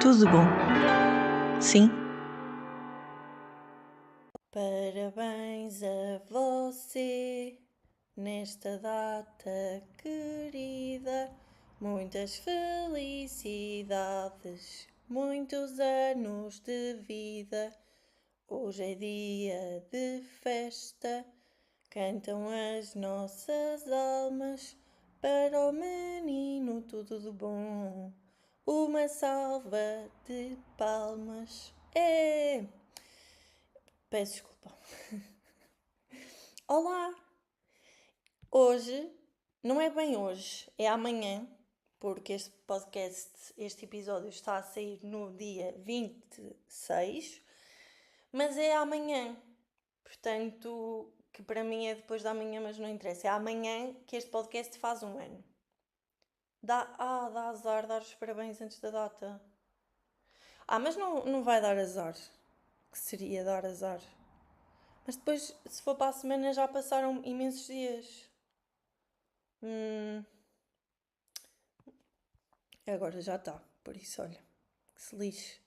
Tudo bom? Sim? Parabéns a você nesta data querida, muitas felicidades, muitos anos de vida. Hoje é dia de festa, cantam as nossas almas para o menino tudo de bom. Uma salva de palmas. Peço desculpa. Olá! Hoje, não é bem hoje, é amanhã, porque este episódio está a sair no dia 26, mas é amanhã. Portanto, que para mim é depois da manhã, mas não interessa. É amanhã que este podcast faz um ano. Dá azar dar os parabéns antes da data. Mas não vai dar azar. Que seria dar azar. Mas depois, se for para a semana, já passaram imensos dias. Agora já está, por isso olha, que se lixe.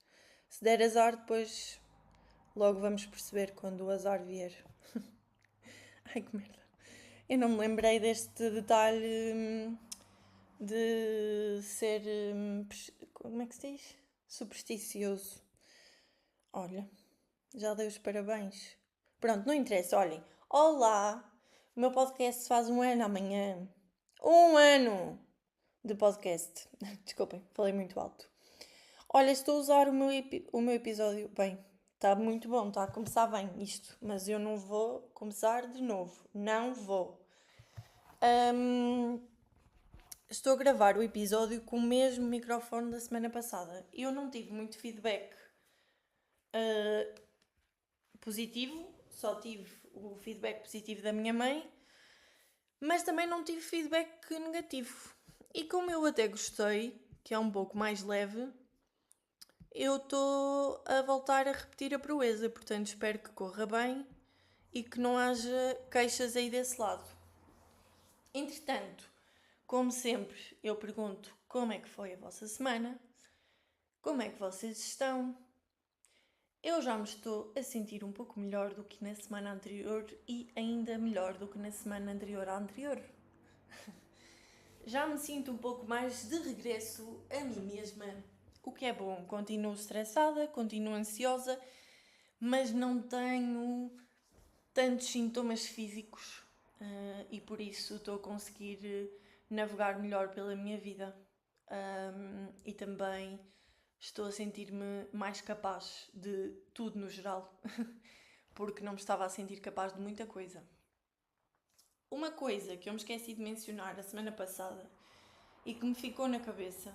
Se der azar, depois logo vamos perceber quando o azar vier. Ai que merda. Eu não me lembrei deste detalhe de ser. Como é que se diz? Supersticioso. Olha, já dei os parabéns. Pronto, não interessa, olhem. Olá! O meu podcast faz um ano amanhã. Um ano de podcast. Desculpem, falei muito alto. Olha, estou a usar o meu episódio. Bem, está muito bom, está a começar bem isto, mas eu não vou começar de novo. Não vou. Estou a gravar o episódio com o mesmo microfone da semana passada. Eu não tive muito feedback positivo, só tive o feedback positivo da minha mãe, mas também não tive feedback negativo. E como eu até gostei, que é um pouco mais leve, eu estou a voltar a repetir a proeza, portanto espero que corra bem e que não haja queixas aí desse lado. Entretanto, como sempre, eu pergunto como é que foi a vossa semana, como é que vocês estão. Eu já me estou a sentir um pouco melhor do que na semana anterior e ainda melhor do que na semana anterior à anterior. Já me sinto um pouco mais de regresso a mim mesma, o que é bom. Continuo estressada, continuo ansiosa, mas não tenho tantos sintomas físicos e por isso estou a conseguir navegar melhor pela minha vida e também estou a sentir-me mais capaz de tudo no geral, porque não me estava a sentir capaz de muita coisa. Uma coisa que eu me esqueci de mencionar a semana passada e que me ficou na cabeça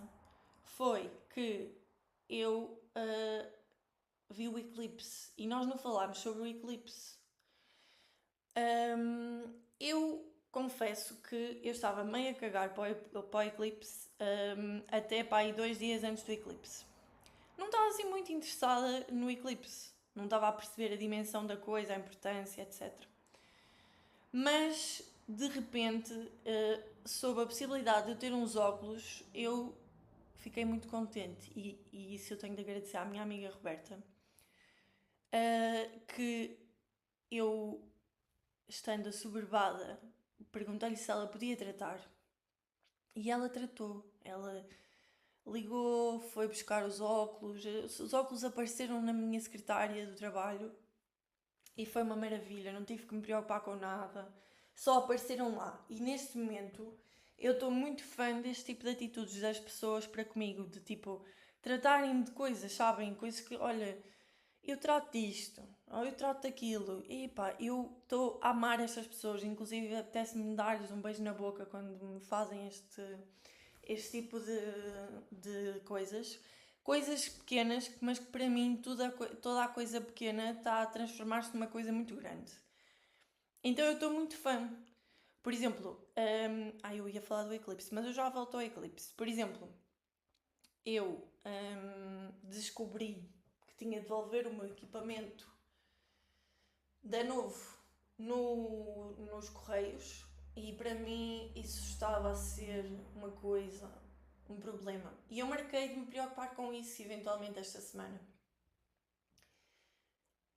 foi que eu vi o eclipse e nós não falámos sobre o eclipse. Eu confesso que eu estava meio a cagar para o eclipse até para aí 2 dias antes do eclipse. Não estava assim muito interessada no eclipse. Não estava a perceber a dimensão da coisa, a importância, etc. Mas, de repente, sob a possibilidade de eu ter uns óculos, eu fiquei muito contente. E isso eu tenho de agradecer à minha amiga Roberta. Que eu, estando assoberbada, perguntei-lhe se ela podia tratar. E ela tratou. Ela ligou, foi buscar os óculos. Os óculos apareceram na minha secretária do trabalho. E foi uma maravilha, não tive que me preocupar com nada. Só apareceram lá. E neste momento eu estou muito fã deste tipo de atitudes das pessoas para comigo. De tipo, tratarem-me de coisas, sabem? Coisas que, olha, eu trato disto, ou eu trato daquilo. E pá, eu estou a amar estas pessoas. Inclusive apetece-me dar-lhes um beijo na boca quando me fazem este tipo de coisas. Coisas pequenas, mas que para mim toda a coisa pequena está a transformar-se numa coisa muito grande. Então eu estou muito fã. Por exemplo, eu ia falar do eclipse, mas eu já volto ao eclipse. Por exemplo, eu descobri que tinha de devolver o meu equipamento da novo nos correios e para mim isso estava a ser uma coisa um problema. E eu marquei de me preocupar com isso eventualmente esta semana.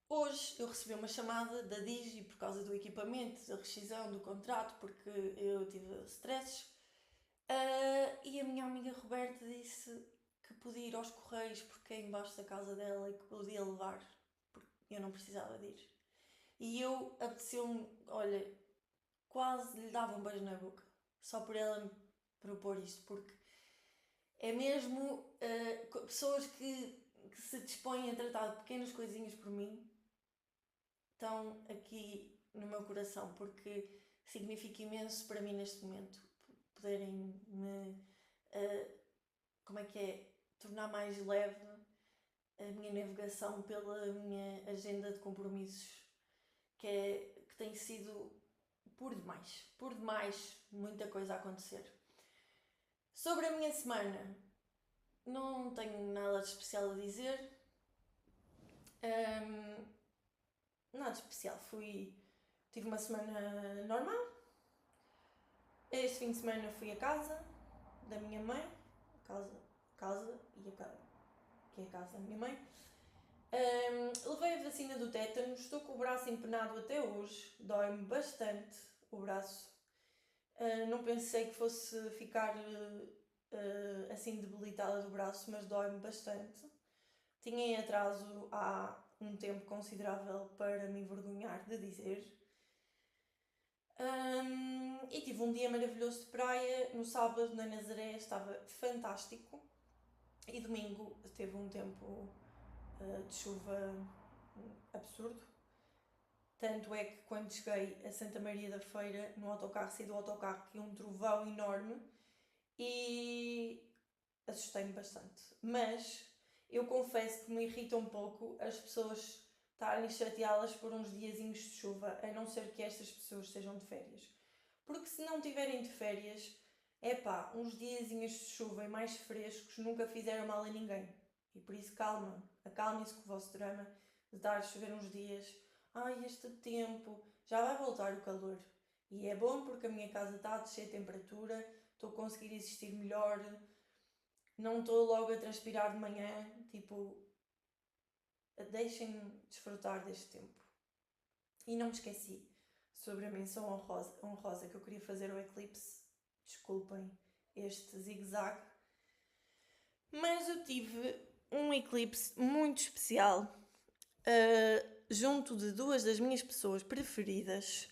Hoje eu recebi uma chamada da Digi por causa do equipamento, da rescisão do contrato, porque eu tive stresses. E a minha amiga Roberta disse que podia ir aos Correios porque é embaixo da casa dela e que podia levar, porque eu não precisava de ir. E eu apeteceu-me, olha, quase lhe dava um beijo na boca, só por ela me propor isto, porque é mesmo pessoas que se dispõem a tratar de pequenas coisinhas por mim, estão aqui no meu coração, porque significa imenso para mim neste momento poderem me tornar mais leve a minha navegação pela minha agenda de compromissos, que tem sido por demais, muita coisa a acontecer. Sobre a minha semana, não tenho nada de especial a dizer. Nada de especial, tive uma semana normal. Este fim de semana fui à casa da minha mãe, que é a casa da minha mãe. Levei a vacina do tétano, estou com o braço empenado até hoje, dói-me bastante o braço. Não pensei que fosse ficar assim debilitada do braço, mas dói-me bastante. Tinha em atraso há um tempo considerável para me envergonhar de dizer. E tive um dia maravilhoso de praia. No sábado na Nazaré estava fantástico. E domingo teve um tempo de chuva absurdo. Tanto é que quando cheguei a Santa Maria da Feira, saí do autocarro, que é um trovão enorme e assustei-me bastante. Mas eu confesso que me irrita um pouco as pessoas estarem chateadas por uns diazinhos de chuva, a não ser que estas pessoas estejam de férias. Porque se não tiverem de férias, uns diazinhos de chuva e mais frescos nunca fizeram mal a ninguém. E por isso acalmem-se com o vosso drama de estar a chover uns dias. Este tempo, já vai voltar o calor. E é bom porque a minha casa está a descer a temperatura, estou a conseguir existir melhor, não estou logo a transpirar de manhã, deixem-me desfrutar deste tempo. E não me esqueci sobre a menção honrosa que eu queria fazer ao eclipse. Desculpem este zigue-zague, mas eu tive um eclipse muito especial junto de duas das minhas pessoas preferidas,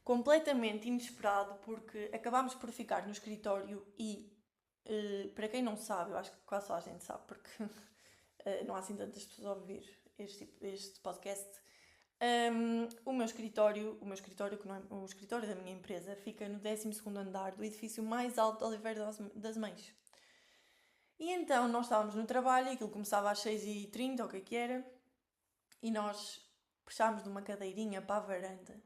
completamente inesperado, porque acabámos por ficar no escritório e, para quem não sabe, eu acho que quase só a gente sabe, porque não há assim tantas pessoas a ouvir este podcast. O meu escritório, que não é o escritório da minha empresa, fica no 12º andar do edifício mais alto de Oliveira das Mães. E então nós estávamos no trabalho, aquilo começava às 6h30, ou o que era, e nós puxámos de uma cadeirinha para a varanda.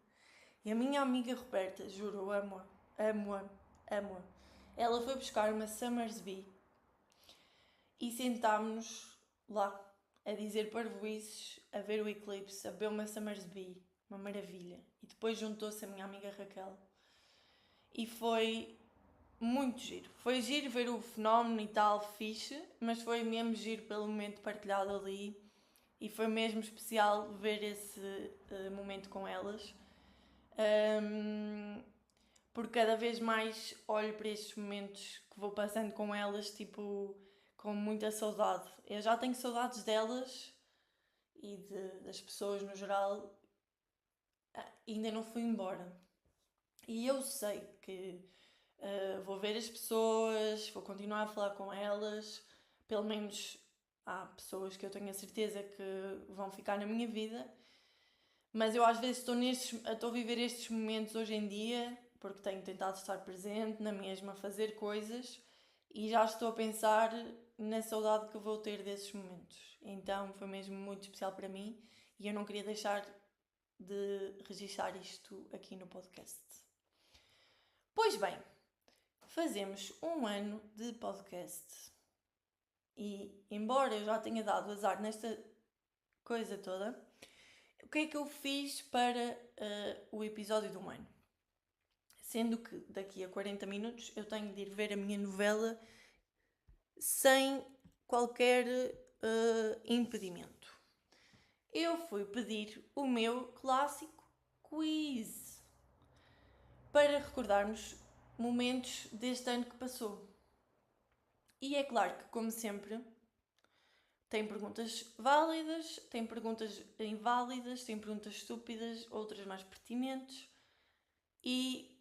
E a minha amiga Roberta, juro, eu amo-a. Ela foi buscar uma Summersby e sentámos-nos lá a dizer parvoíces, a ver o eclipse, a beber uma Summersby, uma maravilha. E depois juntou-se a minha amiga Raquel. E foi muito giro. Foi giro ver o fenómeno e tal, fixe, mas foi mesmo giro pelo momento partilhado ali. E foi mesmo especial ver esse momento com elas. Porque cada vez mais olho para estes momentos que vou passando com elas, com muita saudade. Eu já tenho saudades delas e das pessoas no geral, ainda não fui embora. E eu sei que vou ver as pessoas, vou continuar a falar com elas, pelo menos há pessoas que eu tenho a certeza que vão ficar na minha vida, mas eu às vezes estou a viver estes momentos hoje em dia, porque tenho tentado estar presente na mesma, a fazer coisas, e já estou a pensar na saudade que eu vou ter desses momentos. Então foi mesmo muito especial para mim e eu não queria deixar de registrar isto aqui no podcast. Pois bem, fazemos 1 ano de podcast e, embora eu já tenha dado azar nesta coisa toda, o que é que eu fiz para o episódio do 1 ano? Sendo que daqui a 40 minutos eu tenho de ir ver a minha novela sem qualquer impedimento. Eu fui pedir o meu clássico quiz para recordarmos momentos deste ano que passou. E é claro que, como sempre, tem perguntas válidas, tem perguntas inválidas, tem perguntas estúpidas, outras mais pertinentes. E.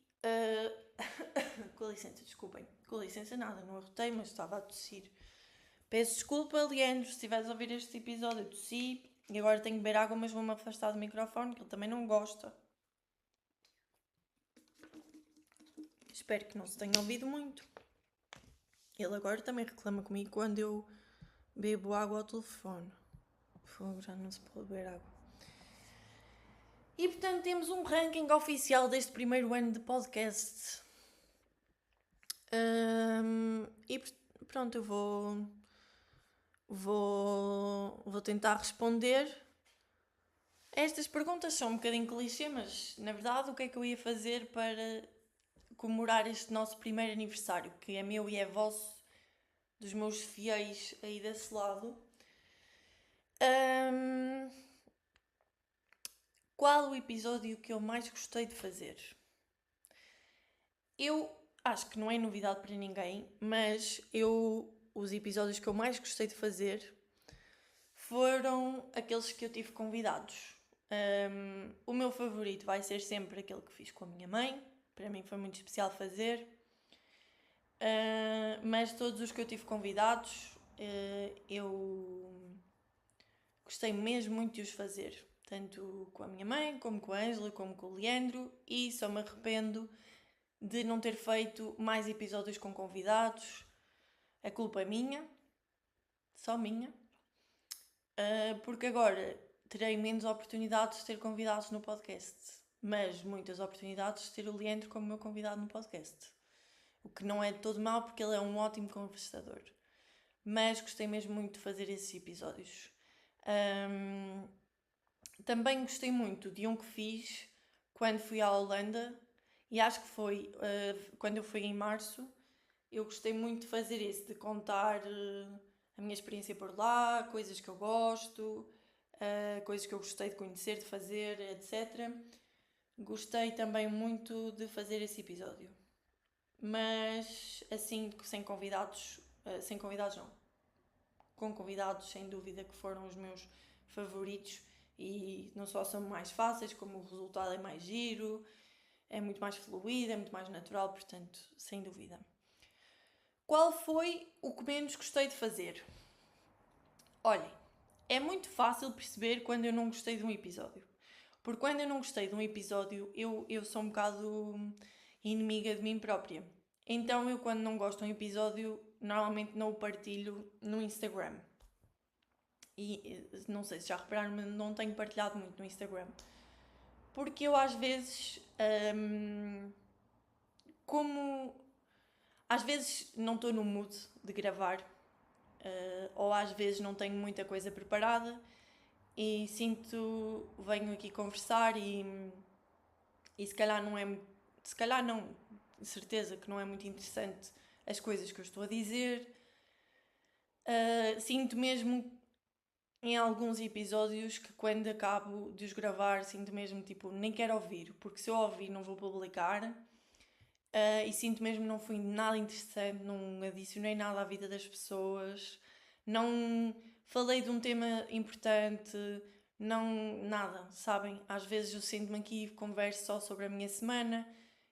Com licença, desculpem. Com licença, nada, não arrotei, mas estava a tossir. Peço desculpa, Leandro, se estiveres a ouvir este episódio, eu tossi. E agora tenho que beber água, mas vou-me afastar do microfone, que ele também não gosta. Espero que não se tenha ouvido muito. Ele agora também reclama comigo quando eu bebo água ao telefone. Fogo, já não se pode beber água. E portanto temos um ranking oficial deste primeiro ano de podcast. E pronto, eu vou tentar responder. Estas perguntas são um bocadinho clichê, mas na verdade o que é que eu ia fazer para comemorar este nosso primeiro aniversário, que é meu e é vosso, dos meus fiéis aí desse lado. Qual o episódio que eu mais gostei de fazer? Eu acho que não é novidade para ninguém, mas os episódios que eu mais gostei de fazer foram aqueles que eu tive convidados. O meu favorito vai ser sempre aquele que fiz com a minha mãe. Para mim foi muito especial fazer. Mas todos os que eu tive convidados, eu gostei mesmo muito de os fazer. Tanto com a minha mãe, como com a Ângela, como com o Leandro. E só me arrependo de não ter feito mais episódios com convidados. A culpa é minha. Só minha. Porque agora terei menos oportunidades de ter convidados no podcast. Mas muitas oportunidades de ter o Leandro como meu convidado no podcast. O que não é de todo mal, porque ele é um ótimo conversador. Mas gostei mesmo muito de fazer esses episódios. Também gostei muito de um que fiz quando fui à Holanda. E acho que foi quando eu fui em março. Eu gostei muito de fazer esse, de contar a minha experiência por lá, coisas que eu gosto, coisas que eu gostei de conhecer, de fazer, etc. Gostei também muito de fazer esse episódio. Mas assim, sem convidados não. Com convidados, sem dúvida, que foram os meus favoritos. E não só são mais fáceis, como o resultado é mais giro, é muito mais fluido, é muito mais natural, portanto, sem dúvida. Qual foi o que menos gostei de fazer? Olhem, é muito fácil perceber quando eu não gostei de um episódio. Porque quando eu não gostei de um episódio, eu sou um bocado inimiga de mim própria. Então eu, quando não gosto de um episódio, normalmente não o partilho no Instagram. E não sei se já repararam, mas não tenho partilhado muito no Instagram. Porque eu às vezes, como às vezes não estou no mood de gravar, ou às vezes não tenho muita coisa preparada e venho aqui conversar e se calhar não é, se calhar não, de certeza que não é muito interessante as coisas que eu estou a dizer. Sinto mesmo em alguns episódios que quando acabo de os gravar, sinto mesmo tipo, nem quero ouvir, porque se eu ouvir não vou publicar. E sinto mesmo que não fui nada interessante, não adicionei nada à vida das pessoas, não falei de um tema importante, não nada, sabem? Às vezes eu sinto-me aqui e converso só sobre a minha semana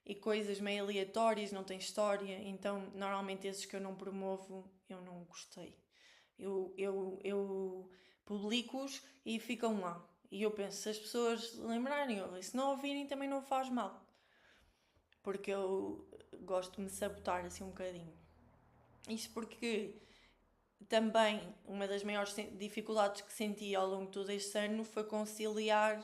e coisas meio aleatórias, não tem história, então normalmente esses que eu não promovo, eu não gostei. Eu publico-os e ficam lá. E eu penso, se as pessoas lembrarem, ou se não ouvirem também não faz mal. Porque eu gosto de me sabotar assim um bocadinho. Isto porque também uma das maiores dificuldades que senti ao longo de todo este ano foi conciliar.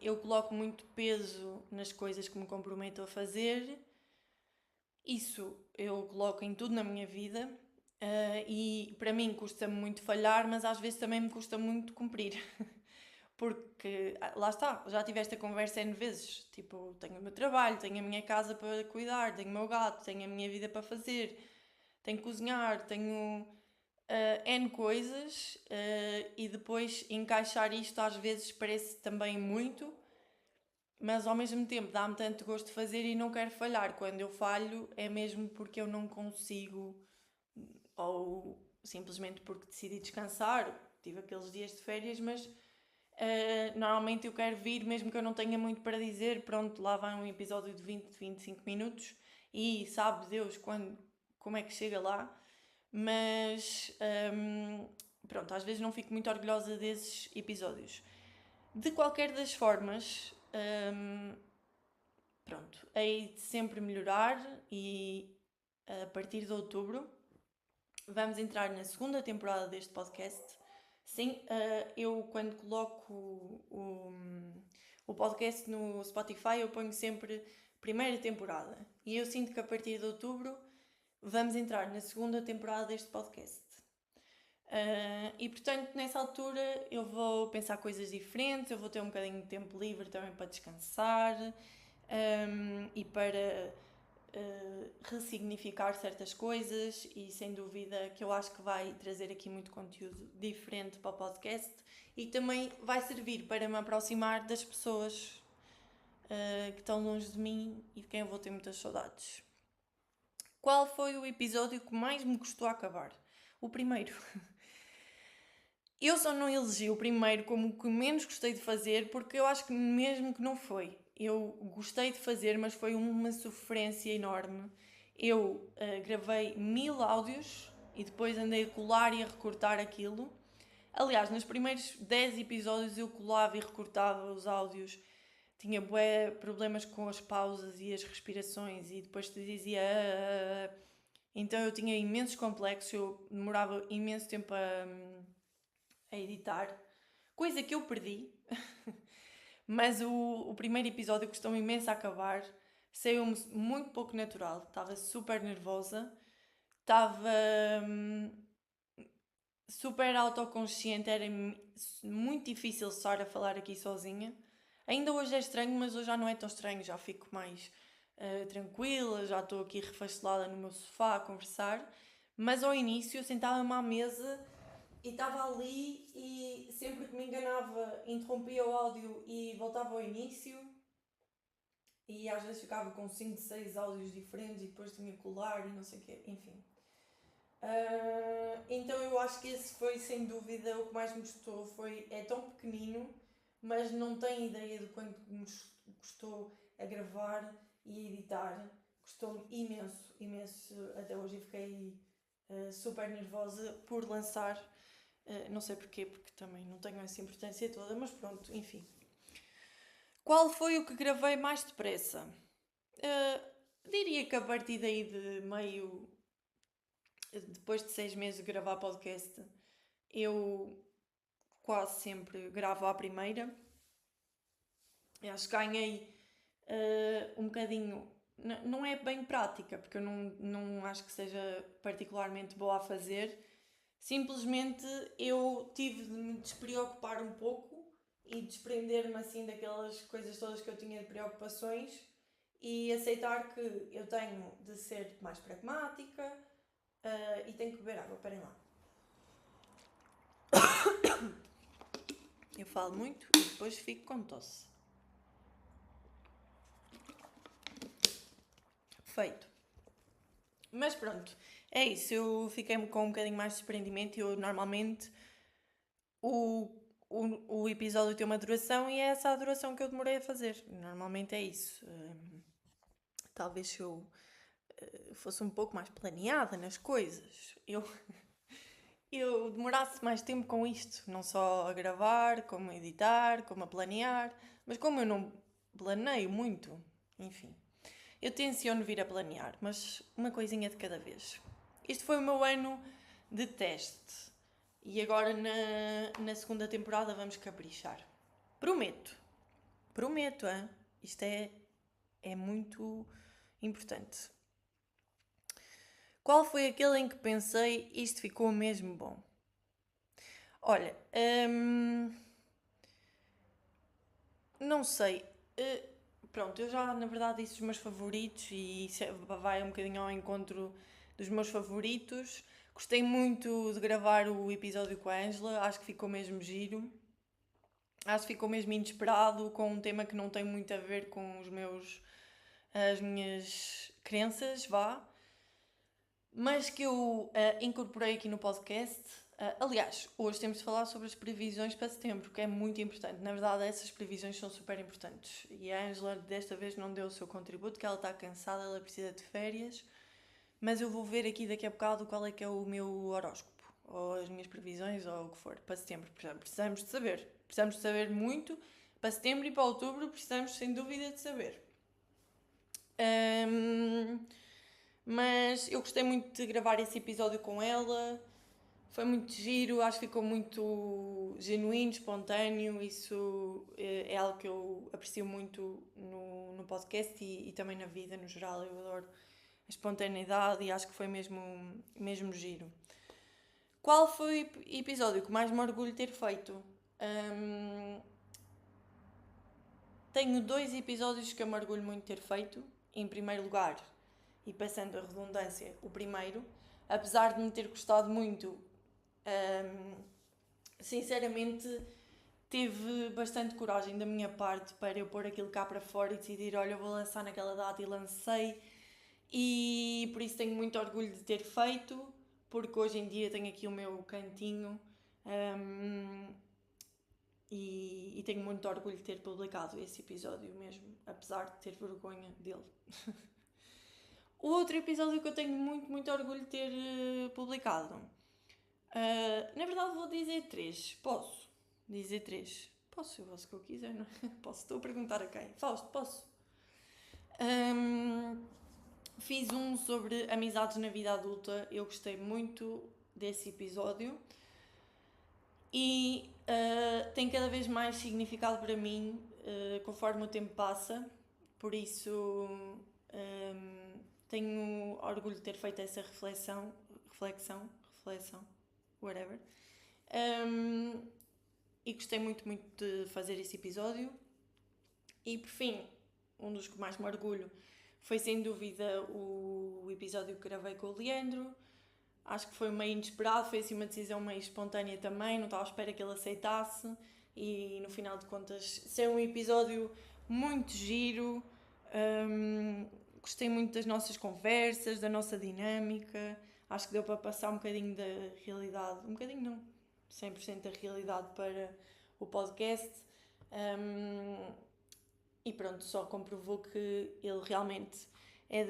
Eu coloco muito peso nas coisas que me comprometo a fazer. Isso eu coloco em tudo na minha vida. E para mim custa-me muito falhar, mas às vezes também me custa muito cumprir. Porque, lá está, já tive esta conversa N vezes. Tipo, tenho o meu trabalho, tenho a minha casa para cuidar, tenho o meu gato, tenho a minha vida para fazer, tenho que cozinhar, tenho N coisas e depois encaixar isto às vezes parece também muito, mas ao mesmo tempo dá-me tanto gosto de fazer e não quero falhar. Quando eu falho é mesmo porque eu não consigo ou simplesmente porque decidi descansar. Tive aqueles dias de férias, mas normalmente eu quero vir, mesmo que eu não tenha muito para dizer. Pronto, lá vai um episódio de 20, 25 minutos e sabe Deus como é que chega lá. Mas pronto, às vezes não fico muito orgulhosa desses episódios. De qualquer das formas, pronto, hei de sempre melhorar e a partir de outubro vamos entrar na segunda temporada deste podcast. Sim, eu quando coloco o podcast no Spotify eu ponho sempre primeira temporada e eu sinto que a partir de outubro vamos entrar na segunda temporada deste podcast. E portanto nessa altura eu vou pensar coisas diferentes, eu vou ter um bocadinho de tempo livre também para descansar e para ressignificar certas coisas, e sem dúvida que eu acho que vai trazer aqui muito conteúdo diferente para o podcast e também vai servir para me aproximar das pessoas que estão longe de mim e de quem eu vou ter muitas saudades. Qual foi o episódio que mais me custou acabar? O primeiro. Eu só não elegi o primeiro como o que menos gostei de fazer porque eu acho que mesmo que não foi. Eu gostei de fazer, mas foi uma sofrência enorme. Eu gravei 1000 áudios e depois andei a colar e a recortar aquilo. Aliás, nos primeiros 10 episódios eu colava e recortava os áudios. Tinha bué problemas com as pausas e as respirações e depois te dizia... Então eu tinha imensos complexos, eu demorava imenso tempo a editar. Coisa que eu perdi. Mas o primeiro episódio custou-me imenso a acabar. Saiu-me muito pouco natural. Estava super nervosa. Estava super autoconsciente. Era muito difícil estar a falar aqui sozinha. Ainda hoje é estranho, mas hoje já não é tão estranho. Já fico mais tranquila. Já estou aqui refastelada no meu sofá a conversar. Mas ao início eu sentava-me à mesa e estava ali e sempre que me enganava interrompia o áudio e voltava ao início e às vezes ficava com 5, 6 áudios diferentes e depois tinha que colar e não sei o quê, enfim. Então eu acho que esse foi sem dúvida o que mais me custou. É tão pequenino, mas não tem ideia de quanto me custou a gravar e a editar. Custou-me imenso, imenso até hoje e fiquei super nervosa por lançar. Não sei porquê, porque também não tenho essa importância toda, mas pronto, enfim. Qual foi o que gravei mais depressa? Diria que a partir daí de meio... Depois de 6 meses de gravar podcast, eu quase sempre gravo à primeira. Eu acho que ganhei um bocadinho... Não é bem prática, porque eu não acho que seja particularmente boa a fazer. Simplesmente eu tive de me despreocupar um pouco e desprender-me assim daquelas coisas todas que eu tinha de preocupações e aceitar que eu tenho de ser mais pragmática e tenho que beber água, esperem lá. Eu falo muito e depois fico com tosse. Feito. Mas pronto, é isso, eu fiquei com um bocadinho mais de desprendimento e eu normalmente o episódio tem uma duração e é essa a duração que eu demorei a fazer. Normalmente é isso. Talvez se eu fosse um pouco mais planeada nas coisas, eu demorasse mais tempo com isto. Não só a gravar, como a editar, como a planear. Mas como eu não planeio muito, enfim. Eu tenciono vir a planear, mas uma coisinha de cada vez. Este foi o meu ano de teste. E agora na segunda temporada vamos caprichar. Prometo. Prometo, hein? Isto é muito importante. Qual foi aquele em que pensei, isto ficou mesmo bom? Olha, não sei. Pronto, eu já na verdade disse os meus favoritos e isso vai um bocadinho ao encontro dos meus favoritos. Gostei muito de gravar o episódio com a Ângela, acho que ficou mesmo giro. Acho que ficou mesmo inesperado, com um tema que não tem muito a ver com as minhas crenças, mas que eu incorporei aqui no podcast. Aliás, hoje temos de falar sobre as previsões para setembro, que é muito importante. Na verdade, essas previsões são super importantes. E a Ângela desta vez não deu o seu contributo, que ela está cansada, ela precisa de férias. Mas eu vou ver aqui daqui a bocado qual é que é o meu horóscopo, ou as minhas previsões, ou o que for, para setembro. Precisamos de saber. Precisamos de saber muito. Para setembro e para outubro precisamos, sem dúvida, de saber. Mas eu gostei muito de gravar esse episódio com ela. Foi muito giro, acho que ficou muito genuíno, espontâneo. Isso é algo que eu aprecio muito no podcast e também na vida no geral. Eu adoro a espontaneidade e acho que foi mesmo giro. Qual foi o episódio que mais me orgulho de ter feito? Tenho 2 episódios que eu me orgulho muito de ter feito. Em primeiro lugar, e passando a redundância, o primeiro, apesar de me ter gostado muito, sinceramente teve bastante coragem da minha parte para eu pôr aquilo cá para fora e decidir, olha, eu vou lançar naquela data, e lancei, e por isso tenho muito orgulho de ter feito, porque hoje em dia tenho aqui o meu cantinho, e tenho muito orgulho de ter publicado esse episódio mesmo, apesar de ter vergonha dele. O outro episódio que eu tenho muito orgulho de ter publicado, na verdade vou dizer 3. Posso dizer 3? Posso, eu faço o que eu quiser, não é? Posso, estou a perguntar a quem? Fausto, posso? Fiz um sobre amizades na vida adulta, eu gostei muito desse episódio e tem cada vez mais significado para mim conforme o tempo passa, por isso tenho orgulho de ter feito essa reflexão, whatever. E gostei muito de fazer esse episódio. E por fim, um dos que mais me orgulho foi sem dúvida o episódio que gravei com o Leandro. Acho que foi meio inesperado, foi assim uma decisão meio espontânea também, não estava à espera que ele aceitasse. E no final de contas, ser um episódio muito giro. Gostei muito das nossas conversas, da nossa dinâmica. Acho que deu para passar um bocadinho da realidade, um bocadinho não, 100% da realidade para o podcast. E pronto, só comprovou que ele realmente é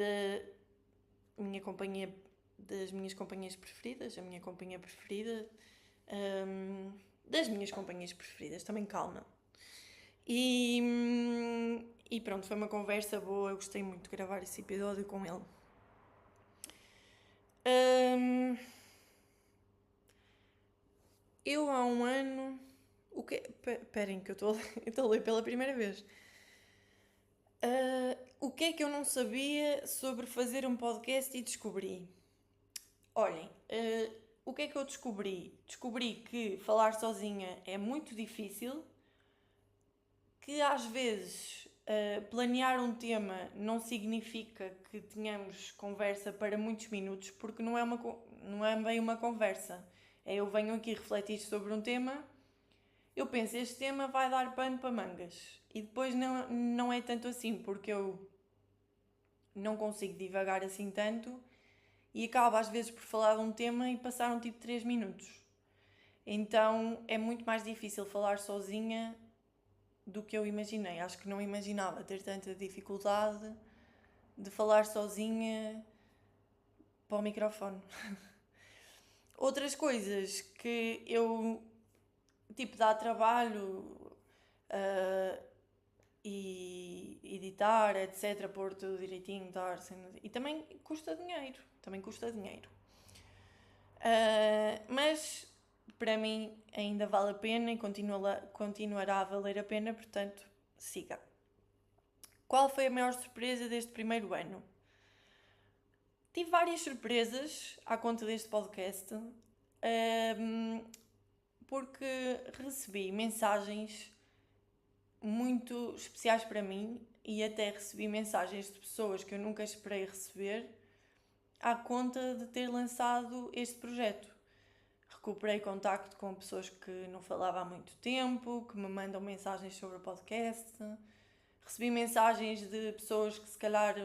das minhas companhias preferidas, a minha companhia preferida, das minhas companhias preferidas, também calma. E pronto, foi uma conversa boa, eu gostei muito de gravar esse episódio com ele. Eu há um ano... Esperem que eu estou a ler pela primeira vez. O que é que eu não sabia sobre fazer um podcast e descobri? Olhem, o que é que eu descobri? Descobri que falar sozinha é muito difícil, que às vezes planear um tema não significa que tenhamos conversa para muitos minutos, porque não é bem uma conversa. Eu venho aqui refletir sobre um tema, eu penso, este tema vai dar pano para mangas. E depois não é tanto assim, porque eu não consigo divagar assim tanto e acabo às vezes por falar de um tema e passaram tipo 3 minutos. Então é muito mais difícil falar sozinha do que eu imaginei. Acho que não imaginava ter tanta dificuldade de falar sozinha para o microfone. Outras coisas que eu, tipo, dá trabalho e editar, etc, pôr tudo direitinho, e também custa dinheiro. Mas para mim ainda vale a pena e continuará a valer a pena, portanto, siga. Qual foi a maior surpresa deste primeiro ano? Tive várias surpresas à conta deste podcast, porque recebi mensagens muito especiais para mim e até recebi mensagens de pessoas que eu nunca esperei receber à conta de ter lançado este projeto. Recuperei contacto com pessoas que não falava há muito tempo, que me mandam mensagens sobre o podcast. Recebi mensagens de pessoas que se calhar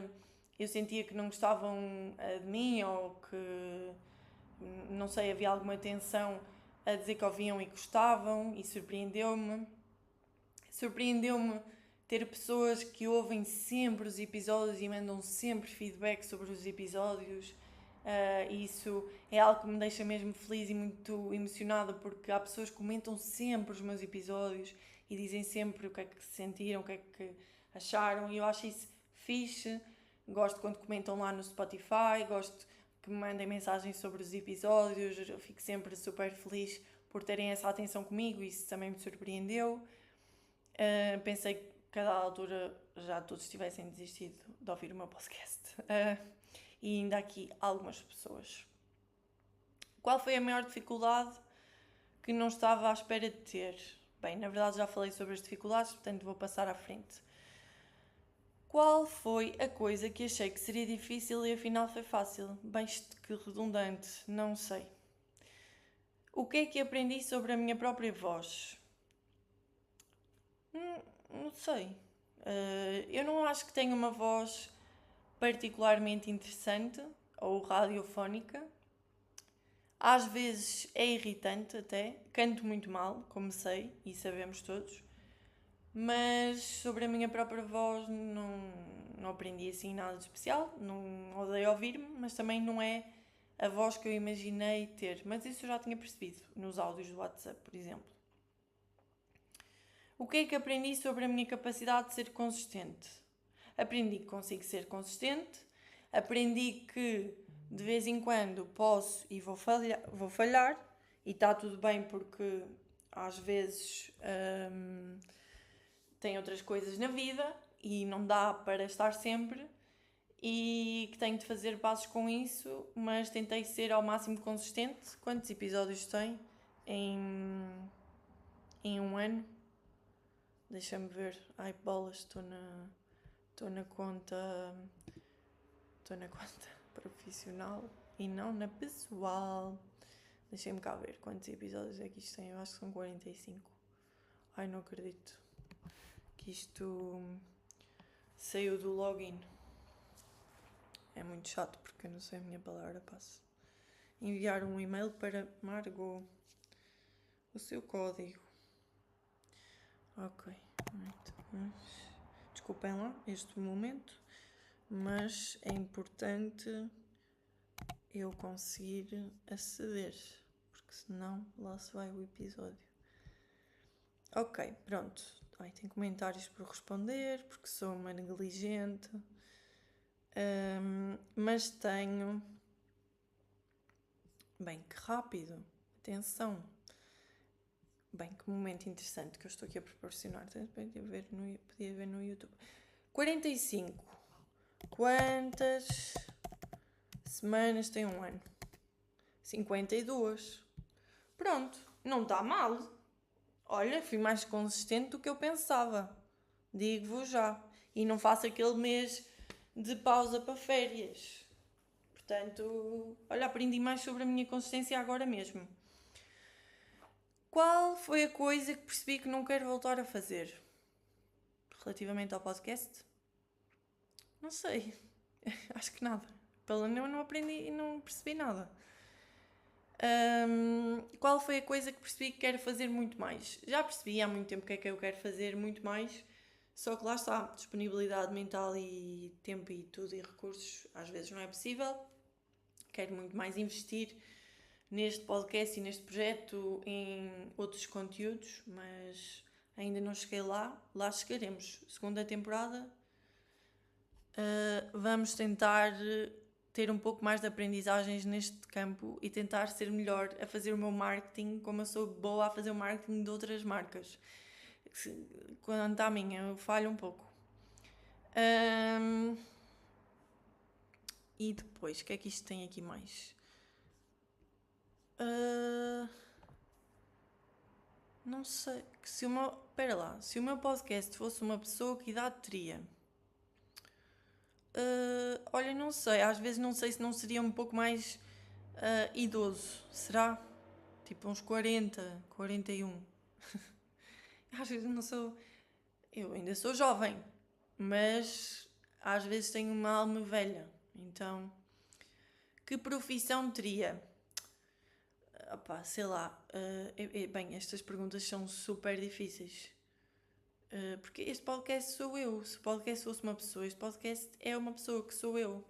eu sentia que não gostavam de mim ou que, não sei, havia alguma tensão a dizer que ouviam e gostavam, e surpreendeu-me. Surpreendeu-me ter pessoas que ouvem sempre os episódios e mandam sempre feedback sobre os episódios. Isso é algo que me deixa mesmo feliz e muito emocionada, porque há pessoas que comentam sempre os meus episódios e dizem sempre o que é que sentiram, o que é que acharam, e eu acho isso fixe. Gosto quando comentam lá no Spotify, gosto que me mandem mensagens sobre os episódios, eu fico sempre super feliz por terem essa atenção comigo, isso também me surpreendeu. Pensei que a dada altura já todos tivessem desistido de ouvir o meu podcast. E ainda aqui algumas pessoas. Qual foi a maior dificuldade que não estava à espera de ter? Bem, na verdade já falei sobre as dificuldades, portanto vou passar à frente. Qual foi a coisa que achei que seria difícil e afinal foi fácil? Bem, que redundante, não sei. O que é que aprendi sobre a minha própria voz? Não sei. Eu não acho que tenha uma voz particularmente interessante ou radiofónica. Às vezes é irritante até, canto muito mal, como sei e sabemos todos, mas sobre a minha própria voz não aprendi assim nada de especial, não odeio ouvir-me, mas também não é a voz que eu imaginei ter, mas isso eu já tinha percebido nos áudios do WhatsApp, por exemplo. O que é que aprendi sobre a minha capacidade de ser consistente? Aprendi que consigo ser consistente, aprendi que de vez em quando posso e vou falhar e está tudo bem porque às vezes tem outras coisas na vida e não dá para estar sempre e que tenho de fazer passos com isso, mas tentei ser ao máximo consistente. Quantos episódios tem em um ano? Deixa-me ver. Ai, bolas, estou na conta profissional e não na pessoal. Deixem-me cá ver quantos episódios é que isto tem. Eu acho que são 45. Ai, não acredito que isto saiu do login. É muito chato porque eu não sei a minha palavra passe. Enviar um e-mail para Margot. O seu código. Ok. Desculpem lá este momento, mas é importante eu conseguir aceder, porque senão lá se vai o episódio. Ok, pronto. Ai, tenho comentários por responder, porque sou uma negligente. Mas tenho... Bem, que rápido. Atenção. Bem, que momento interessante que eu estou aqui a proporcionar. Podia ver no YouTube. 45. Quantas semanas tem um ano? 52. Pronto, não está mal. Olha, fui mais consistente do que eu pensava. Digo-vos já. E não faço aquele mês de pausa para férias. Portanto, olha, aprendi mais sobre a minha consistência agora mesmo. Qual foi a coisa que percebi que não quero voltar a fazer? Relativamente ao podcast? Não sei. Acho que nada. Pelo menos eu não aprendi e não percebi nada. Qual foi a coisa que percebi que quero fazer muito mais? Já percebi há muito tempo que é que eu quero fazer muito mais, só que lá está, disponibilidade mental e tempo e tudo e recursos às vezes não é possível. Quero muito mais investir neste podcast e neste projeto em outros conteúdos, mas ainda não cheguei lá. Lá chegaremos. Segunda temporada. Vamos tentar ter um pouco mais de aprendizagens neste campo e tentar ser melhor a fazer o meu marketing como eu sou boa a fazer o marketing de outras marcas. Quanto à minha, eu falho um pouco. E depois, o que é que isto tem aqui mais? Não sei. Espera lá. Se o meu podcast fosse uma pessoa, que idade teria? Olha, não sei, às vezes não sei se não seria um pouco mais idoso, será? Tipo uns 40, 41. Às vezes não sou. Eu ainda sou jovem, mas às vezes tenho uma alma velha. Então, que profissão teria? Opá, sei lá. Bem, estas perguntas são super difíceis. Porque este podcast sou eu. Se o podcast fosse uma pessoa, este podcast é uma pessoa que sou eu.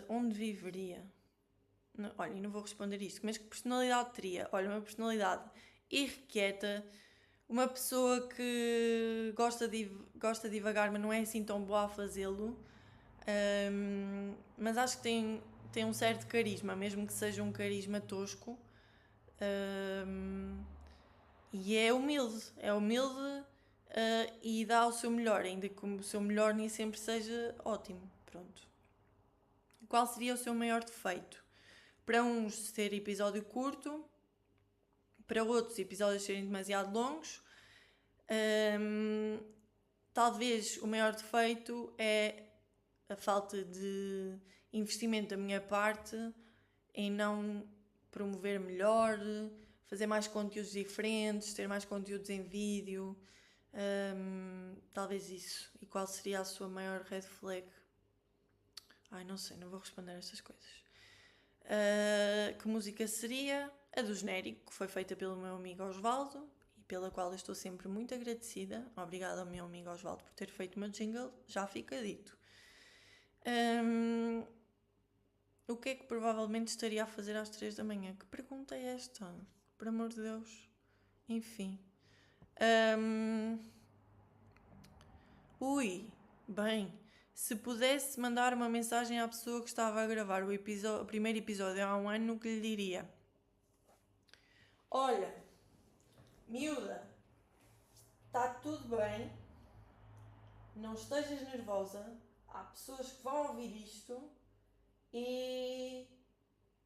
Onde viveria? Não, olha, não vou responder isto, mas que personalidade teria? Olha, uma personalidade irrequieta, uma pessoa que gosta de divagar, mas não é assim tão boa a fazê-lo. Mas acho que tem um certo carisma, mesmo que seja um carisma tosco. E é humilde e dá o seu melhor, ainda que o seu melhor nem sempre seja ótimo. Pronto. Qual seria o seu maior defeito? Para uns ser episódio curto, para outros episódios serem demasiado longos. Talvez o maior defeito é a falta de investimento da minha parte em não promover melhor, fazer mais conteúdos diferentes, ter mais conteúdos em vídeo. Talvez isso. E qual seria a sua maior red flag? Ai, não sei, não vou responder estas coisas. Que música seria? A do genérico, que foi feita pelo meu amigo Osvaldo e pela qual eu estou sempre muito agradecida. Obrigada ao meu amigo Osvaldo por ter feito uma jingle, já fica dito. O que é que provavelmente estaria a fazer às 3 da manhã? Que pergunta é esta? Por amor de Deus. Enfim. Bem, se pudesse mandar uma mensagem à pessoa que estava a gravar o primeiro episódio há um ano, o que lhe diria? Olha, miúda, está tudo bem, não estejas nervosa, há pessoas que vão ouvir isto e,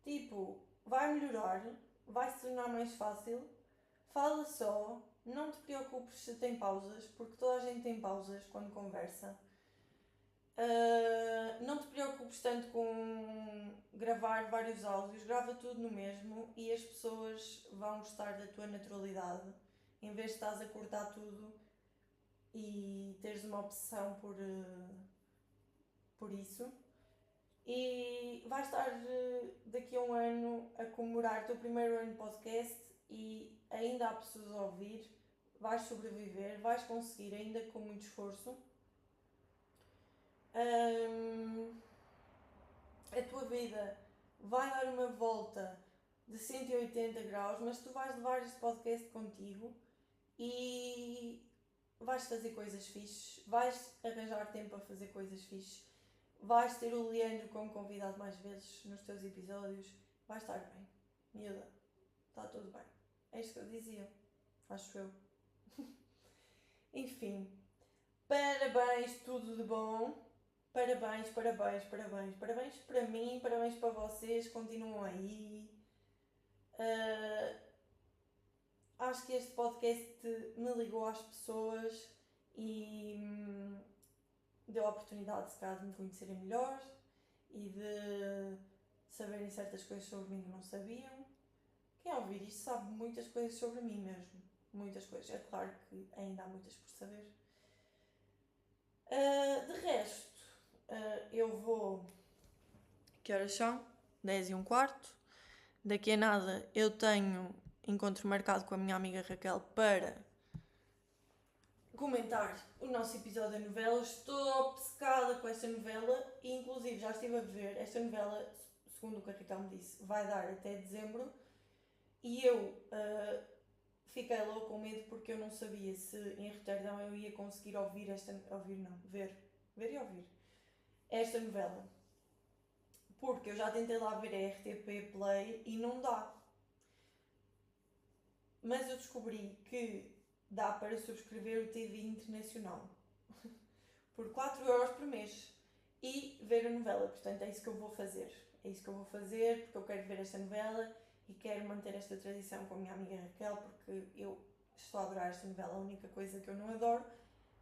tipo, vai melhorar, vai se tornar mais fácil, fala só, não te preocupes se tem pausas, porque toda a gente tem pausas quando conversa. Não te preocupes tanto com gravar vários áudios, grava tudo no mesmo e as pessoas vão gostar da tua naturalidade, em vez de estás a cortar tudo e teres uma obsessão por isso. E vais estar daqui a um ano a comemorar o teu primeiro ano de podcast e ainda há pessoas a ouvir, vais sobreviver, vais conseguir, ainda com muito esforço. A tua vida vai dar uma volta de 180 graus, mas tu vais levar este podcast contigo e vais fazer coisas fixes, vais arranjar tempo para fazer coisas fixes, vais ter o Leandro como convidado mais vezes nos teus episódios, vai estar bem, miúda, está tudo bem. É isto que eu dizia, acho eu. Enfim, parabéns, tudo de bom. Parabéns, parabéns, parabéns, parabéns para mim, parabéns para vocês, continuam aí. Acho que este podcast me ligou às pessoas e deu a oportunidade, se calhar, de me conhecerem melhor e de saberem certas coisas sobre mim que não sabiam. Quem ouvir isto sabe muitas coisas sobre mim mesmo. Muitas coisas. É claro que ainda há muitas por saber. De resto, eu vou. Que horas são? 10h15. Daqui a nada eu tenho encontro marcado com a minha amiga Raquel para comentar o nosso episódio da novela. Estou obcecada com esta novela e inclusive já estive a ver esta novela, segundo o que a Raquel me disse, vai dar até dezembro e eu fiquei logo com medo porque eu não sabia se em Roterdão eu ia conseguir ver e ouvir esta novela. Porque eu já tentei lá ver a RTP Play e não dá. Mas eu descobri que dá para subscrever o TV Internacional por 4€ por mês e ver a novela. Portanto, é isso que eu vou fazer. É isso que eu vou fazer porque eu quero ver esta novela e quero manter esta tradição com a minha amiga Raquel porque eu estou a adorar esta novela. A única coisa que eu não adoro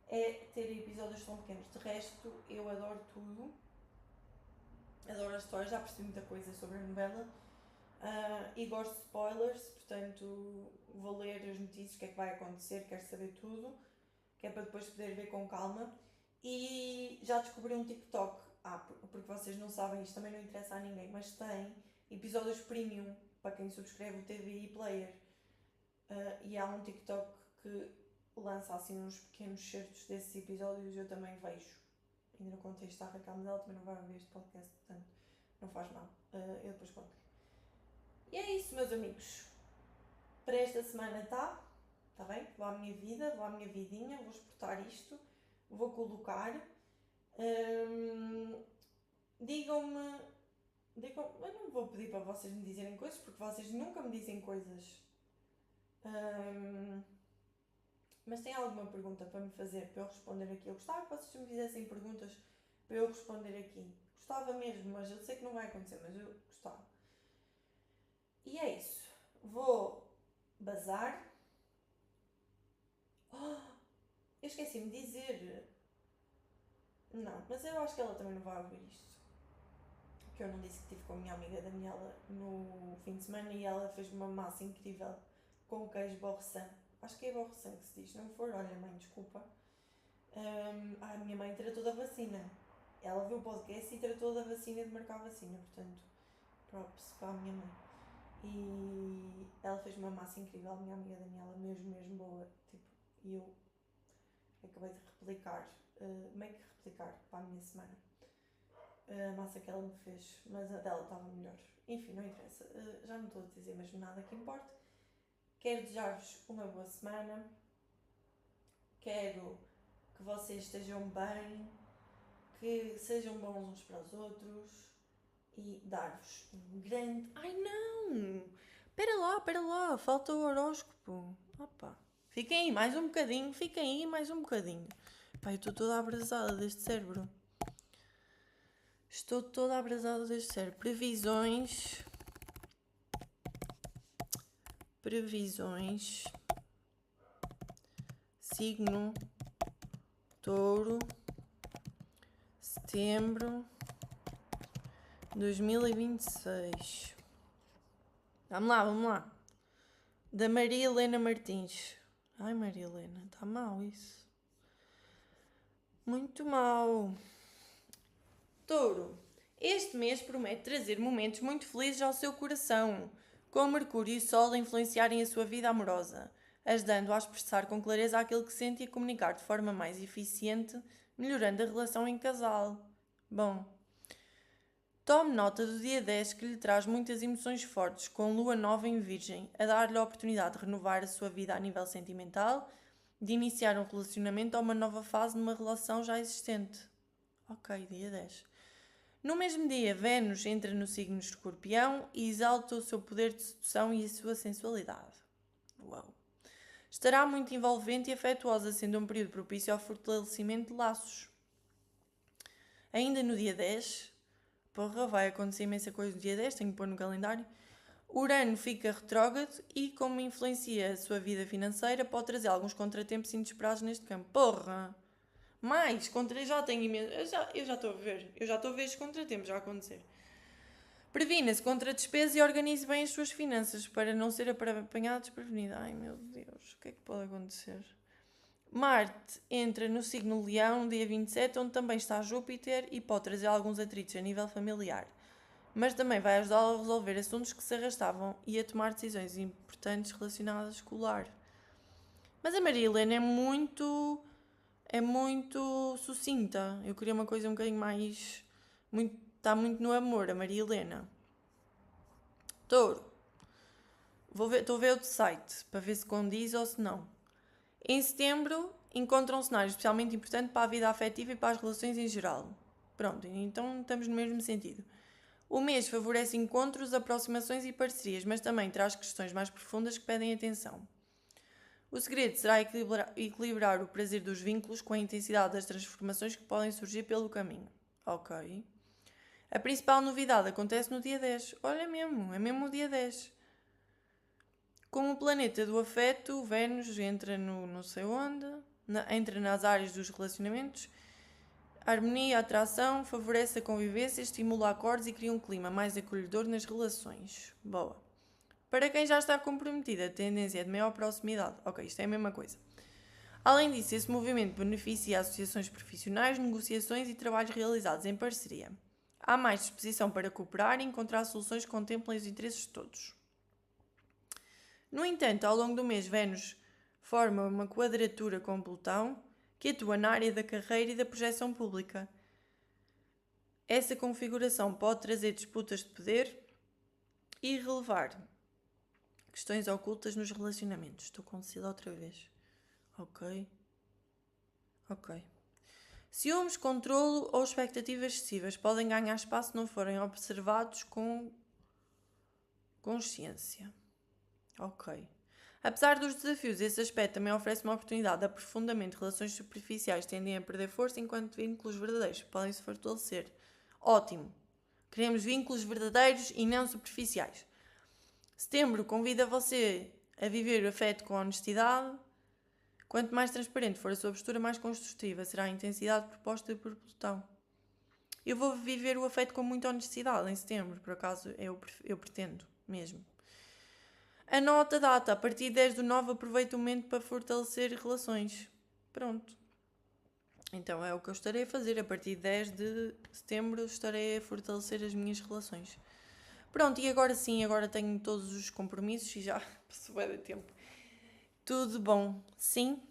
é ter episódios tão pequenos. De resto, eu adoro tudo. Adoro as histórias, já percebi muita coisa sobre a novela. E gosto de spoilers, portanto vou ler as notícias, o que é que vai acontecer, quero saber tudo, que é para depois poder ver com calma. E já descobri um TikTok, porque vocês não sabem, isto também não interessa a ninguém, mas tem episódios premium para quem subscreve o TVI Player. E há um TikTok que lança assim uns pequenos certos desses episódios e eu também vejo. Ainda não contei isto à Raquel, mas ela também não vai ouvir este podcast, portanto não faz mal. Eu depois conto. E é isso, meus amigos. Para esta semana está bem? Vou à minha vida, vou à minha vidinha, vou exportar isto, vou colocar. Digam-me, eu não vou pedir para vocês me dizerem coisas, porque vocês nunca me dizem coisas. Mas tem alguma pergunta para me fazer, para eu responder aqui? Eu gostava que vocês me fizessem perguntas para eu responder aqui. Gostava mesmo, mas eu sei que não vai acontecer, mas eu gostava. E é isso. Vou bazar. Eu esqueci-me de dizer. Não, mas eu acho que ela também não vai ouvir isto. Que eu não disse que estive com a minha amiga Daniela no fim de semana e ela fez uma massa incrível com queijo borressant. Acho que é borressant que se diz. Se não for, olha mãe, desculpa. A minha mãe tratou da vacina. Ela viu o podcast e tratou da vacina, de marcar a vacina. Portanto, props para a minha mãe. E ela fez uma massa incrível, a minha amiga Daniela, mesmo boa. Tipo, e eu acabei de replicar, meio que replicar para a minha semana a massa que ela me fez, mas a dela estava melhor. Enfim, não interessa, já não estou a dizer mesmo nada que importe. Quero desejar-vos uma boa semana, quero que vocês estejam bem, que sejam bons uns para os outros e dar-vos um grande... Ai não! Espera lá, falta o horóscopo. Opa. Fiquem aí mais um bocadinho. Pá, eu estou toda abrasada deste cérebro. Previsões. Signo Touro. Setembro 2026. Vamos lá. Da Maria Helena Martins. Ai, Maria Helena, está mal isso. Muito mal. Touro, este mês promete trazer momentos muito felizes ao seu coração, com Mercúrio e Sol a influenciarem a sua vida amorosa, ajudando-a a expressar com clareza aquilo que sente e a comunicar de forma mais eficiente, melhorando a relação em casal. Bom, tome nota do dia 10 que lhe traz muitas emoções fortes, com Lua Nova em Virgem, a dar-lhe a oportunidade de renovar a sua vida a nível sentimental, de iniciar um relacionamento ou uma nova fase numa relação já existente. Ok, dia 10. No mesmo dia, Vênus entra no signo de Escorpião e exalta o seu poder de sedução e a sua sensualidade. Uau! Estará muito envolvente e afetuosa, sendo um período propício ao fortalecimento de laços. Ainda no dia 10, vai acontecer imensa coisa no dia 10, tenho que pôr no calendário. Urano fica retrógrado e, como influencia a sua vida financeira, pode trazer alguns contratempos inesperados neste campo. Mais, já tenho imenso. Eu já estou a ver. Estes contratempos já a acontecer. Previna-se contra a despesa e organize bem as suas finanças para não ser apanhado desprevenido. Ai meu Deus, o que é que pode acontecer? Marte entra no signo Leão, dia 27, onde também está Júpiter e pode trazer alguns atritos a nível familiar. Mas também vai ajudá-lo a resolver assuntos que se arrastavam e a tomar decisões importantes relacionadas com o lar. Mas a Maria Helena é muito sucinta. Eu queria uma coisa um bocadinho mais... Está muito no amor, a Maria Helena. Touro. Estou a ver outro site para ver se condiz ou se não. Em setembro, encontra um cenário especialmente importante para a vida afetiva e para as relações em geral. Pronto, então estamos no mesmo sentido. O mês favorece encontros, aproximações e parcerias, mas também traz questões mais profundas que pedem atenção. O segredo será equilibrar o prazer dos vínculos com a intensidade das transformações que podem surgir pelo caminho. Ok. A principal novidade acontece no dia 10. Olha é mesmo o dia 10. Como o planeta do afeto, Vênus entra no não sei onde. entra nas áreas dos relacionamentos. A harmonia, a atração, favorece a convivência, estimula acordos e cria um clima mais acolhedor nas relações. Boa. Para quem já está comprometido, a tendência é de maior proximidade. Ok, isto é a mesma coisa. Além disso, esse movimento beneficia associações profissionais, negociações e trabalhos realizados em parceria. Há mais disposição para cooperar e encontrar soluções que contemplem os interesses de todos. No entanto, ao longo do mês, Vênus forma uma quadratura com Plutão, que atua na área da carreira e da projeção pública. Essa configuração pode trazer disputas de poder e relevar questões ocultas nos relacionamentos. Estou conduzida outra vez. Ok. Ciúmes, controlo ou expectativas excessivas podem ganhar espaço se não forem observados com consciência. Ok. Apesar dos desafios, esse aspecto também oferece uma oportunidade de aprofundamento de relações superficiais tendem a perder força, enquanto vínculos verdadeiros podem se fortalecer. Ótimo! Queremos vínculos verdadeiros e não superficiais. Setembro convida você a viver o afeto com honestidade. Quanto mais transparente for a sua postura, mais construtiva será a intensidade proposta por Plutão. Eu vou viver o afeto com muita honestidade em setembro, por acaso eu pretendo mesmo. Anota a data, a partir de 10/9 aproveita o momento para fortalecer relações. Pronto. Então é o que eu estarei a fazer, a partir de 10 de setembro estarei a fortalecer as minhas relações. Pronto, e agora sim, agora tenho todos os compromissos e já passou bem de tempo. Tudo bom? Sim?